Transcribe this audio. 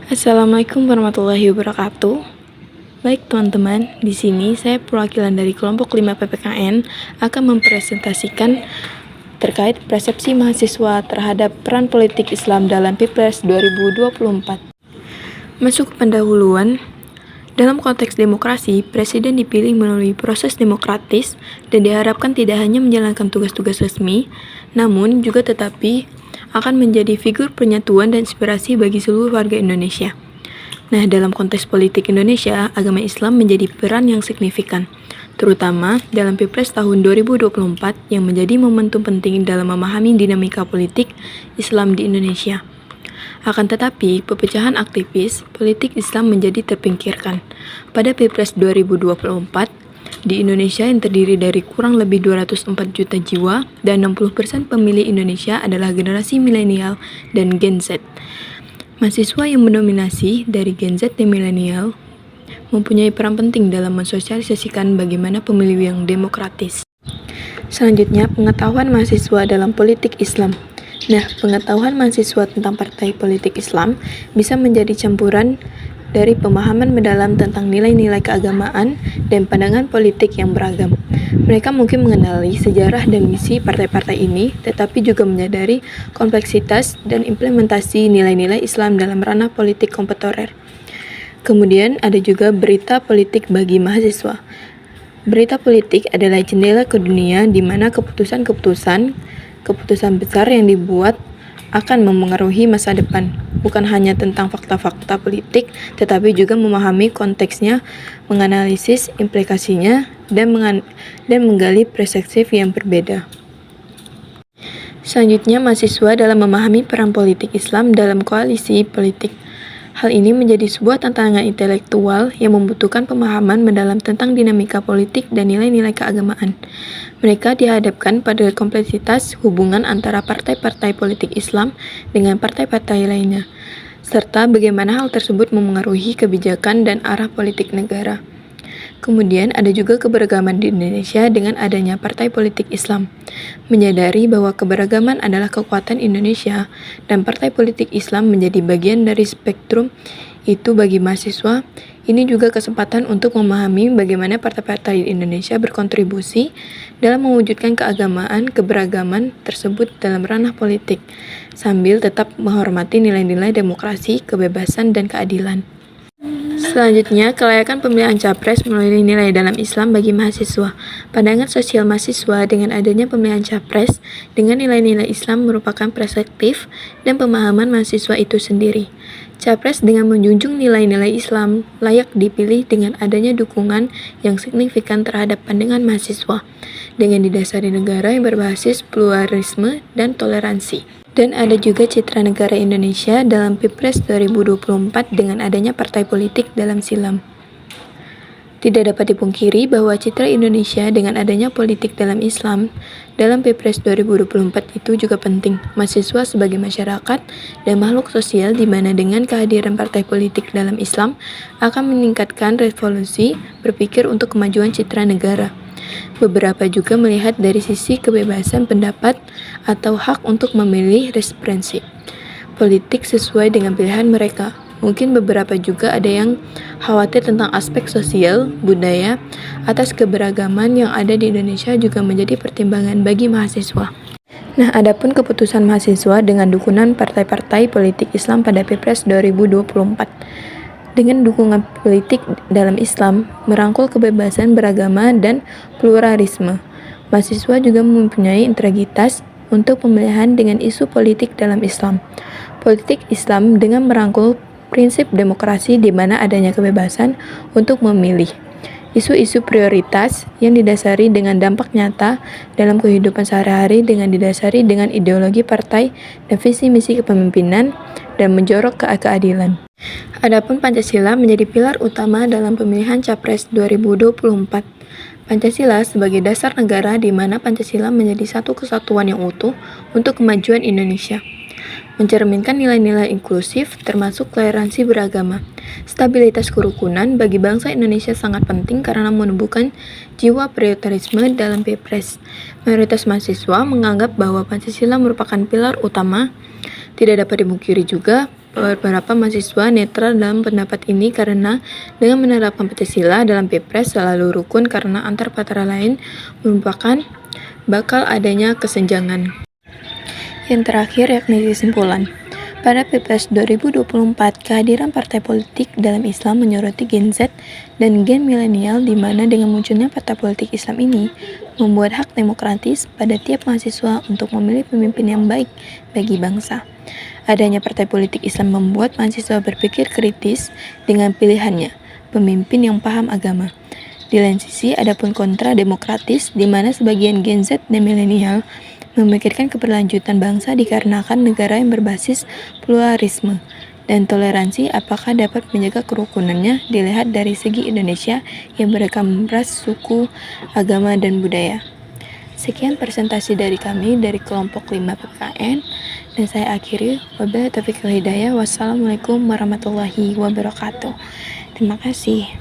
Assalamualaikum warahmatullahi wabarakatuh. Baik teman-teman, di sini saya perwakilan dari kelompok 5 PPKN akan mempresentasikan terkait persepsi mahasiswa terhadap peran politik Islam dalam Pilpres 2024. Masuk ke pendahuluan, dalam konteks demokrasi, presiden dipilih melalui proses demokratis dan diharapkan tidak hanya menjalankan tugas-tugas resmi, namun juga akan menjadi figur penyatuan dan inspirasi bagi seluruh warga Indonesia. Nah, dalam konteks politik Indonesia, agama Islam menjadi peran yang signifikan, terutama dalam Pilpres tahun 2024 yang menjadi momentum penting dalam memahami dinamika politik Islam di Indonesia. Akan tetapi, perpecahan aktivis politik Islam menjadi terpinggirkan. Pada Pilpres 2024, di Indonesia yang terdiri dari kurang lebih 204 juta jiwa dan 60% pemilih Indonesia adalah generasi milenial dan Gen Z. Mahasiswa yang mendominasi dari Gen Z dan milenial mempunyai peran penting dalam mensosialisasikan bagaimana pemilu yang demokratis. Selanjutnya, pengetahuan mahasiswa dalam politik Islam. Nah, pengetahuan mahasiswa tentang partai politik Islam bisa menjadi campuran dari pemahaman mendalam tentang nilai-nilai keagamaan dan pandangan politik yang beragam. Mereka mungkin mengenali sejarah dan misi partai-partai ini, tetapi juga menyadari kompleksitas dan implementasi nilai-nilai Islam dalam ranah politik kontemporer. Kemudian ada juga berita politik bagi mahasiswa. Berita politik adalah jendela ke dunia di mana keputusan besar yang dibuat akan memengaruhi masa depan, bukan hanya tentang fakta-fakta politik, tetapi juga memahami konteksnya, menganalisis implikasinya, dan menggali perspektif yang berbeda. Selanjutnya, mahasiswa dalam memahami peran politik Islam dalam koalisi politik. Hal ini menjadi sebuah tantangan intelektual yang membutuhkan pemahaman mendalam tentang dinamika politik dan nilai-nilai keagamaan. Mereka dihadapkan pada kompleksitas hubungan antara partai-partai politik Islam dengan partai-partai lainnya, serta bagaimana hal tersebut memengaruhi kebijakan dan arah politik negara. Kemudian ada juga keberagaman di Indonesia dengan adanya partai politik Islam. Menyadari bahwa keberagaman adalah kekuatan Indonesia dan partai politik Islam menjadi bagian dari spektrum itu bagi mahasiswa, ini juga kesempatan untuk memahami bagaimana partai-partai di Indonesia berkontribusi dalam mewujudkan keberagaman tersebut dalam ranah politik, sambil tetap menghormati nilai-nilai demokrasi, kebebasan, dan keadilan. Selanjutnya, kelayakan pemilihan capres melalui nilai dalam Islam bagi mahasiswa. Pandangan sosial mahasiswa dengan adanya pemilihan capres dengan nilai-nilai Islam merupakan perspektif dan pemahaman mahasiswa itu sendiri. Capres dengan menjunjung nilai-nilai Islam layak dipilih dengan adanya dukungan yang signifikan terhadap pandangan mahasiswa, dengan didasari negara yang berbasis pluralisme dan toleransi. Dan ada juga citra negara Indonesia dalam Pilpres 2024 dengan adanya partai politik dalam silam. Tidak dapat dipungkiri bahwa citra Indonesia dengan adanya politik dalam Islam dalam Pilpres 2024 itu juga penting. Mahasiswa sebagai masyarakat dan makhluk sosial di mana dengan kehadiran partai politik dalam Islam akan meningkatkan revolusi berpikir untuk kemajuan citra negara. Beberapa juga melihat dari sisi kebebasan pendapat atau hak untuk memilih referensi politik sesuai dengan pilihan mereka. Mungkin beberapa juga ada yang khawatir tentang aspek sosial, budaya, atas keberagaman yang ada di Indonesia juga menjadi pertimbangan bagi mahasiswa. Nah, adapun keputusan mahasiswa dengan dukungan partai-partai politik Islam pada Pilpres 2024. Dengan dukungan politik dalam Islam, merangkul kebebasan beragama dan pluralisme. Mahasiswa juga mempunyai integritas untuk pemilihan dengan isu politik dalam Islam. Politik Islam dengan merangkul prinsip demokrasi di mana adanya kebebasan untuk memilih. Isu-isu prioritas yang didasari dengan dampak nyata dalam kehidupan sehari-hari dengan didasari dengan ideologi partai dan visi misi kepemimpinan dan menjorok ke keadilan. Adapun Pancasila menjadi pilar utama dalam pemilihan Capres 2024. Pancasila sebagai dasar negara di mana Pancasila menjadi satu kesatuan yang utuh untuk kemajuan Indonesia. Mencerminkan nilai-nilai inklusif termasuk toleransi beragama. Stabilitas kerukunan bagi bangsa Indonesia sangat penting karena menumbuhkan jiwa patriotisme dalam Pilpres. Mayoritas mahasiswa menganggap bahwa Pancasila merupakan pilar utama. Tidak dapat dipungkiri juga Beberapa mahasiswa netral dalam pendapat ini karena dengan menerapkan Pancasila dalam Pilpres selalu rukun karena antar partai lain merupakan bakal adanya kesenjangan. Yang terakhir yakni kesimpulan. Pada Pilpres 2024, kehadiran partai politik dalam Islam menyoroti Gen Z dan Gen milenial di mana dengan munculnya partai politik Islam ini membuat hak demokratis pada tiap mahasiswa untuk memilih pemimpin yang baik bagi bangsa. Adanya partai politik Islam membuat mahasiswa berpikir kritis dengan pilihannya, pemimpin yang paham agama. Di lain sisi, ada pun kontra demokratis di mana sebagian Gen Z dan milenial memikirkan keberlanjutan bangsa dikarenakan negara yang berbasis pluralisme dan toleransi apakah dapat menjaga kerukunannya dilihat dari segi Indonesia yang beragam ras, suku, agama, dan budaya. Sekian presentasi dari kami dari kelompok 5 PKN dan saya akhiri. Wabillahi taufiq wal hidayah. Wassalamualaikum warahmatullahi wabarakatuh. Terima kasih.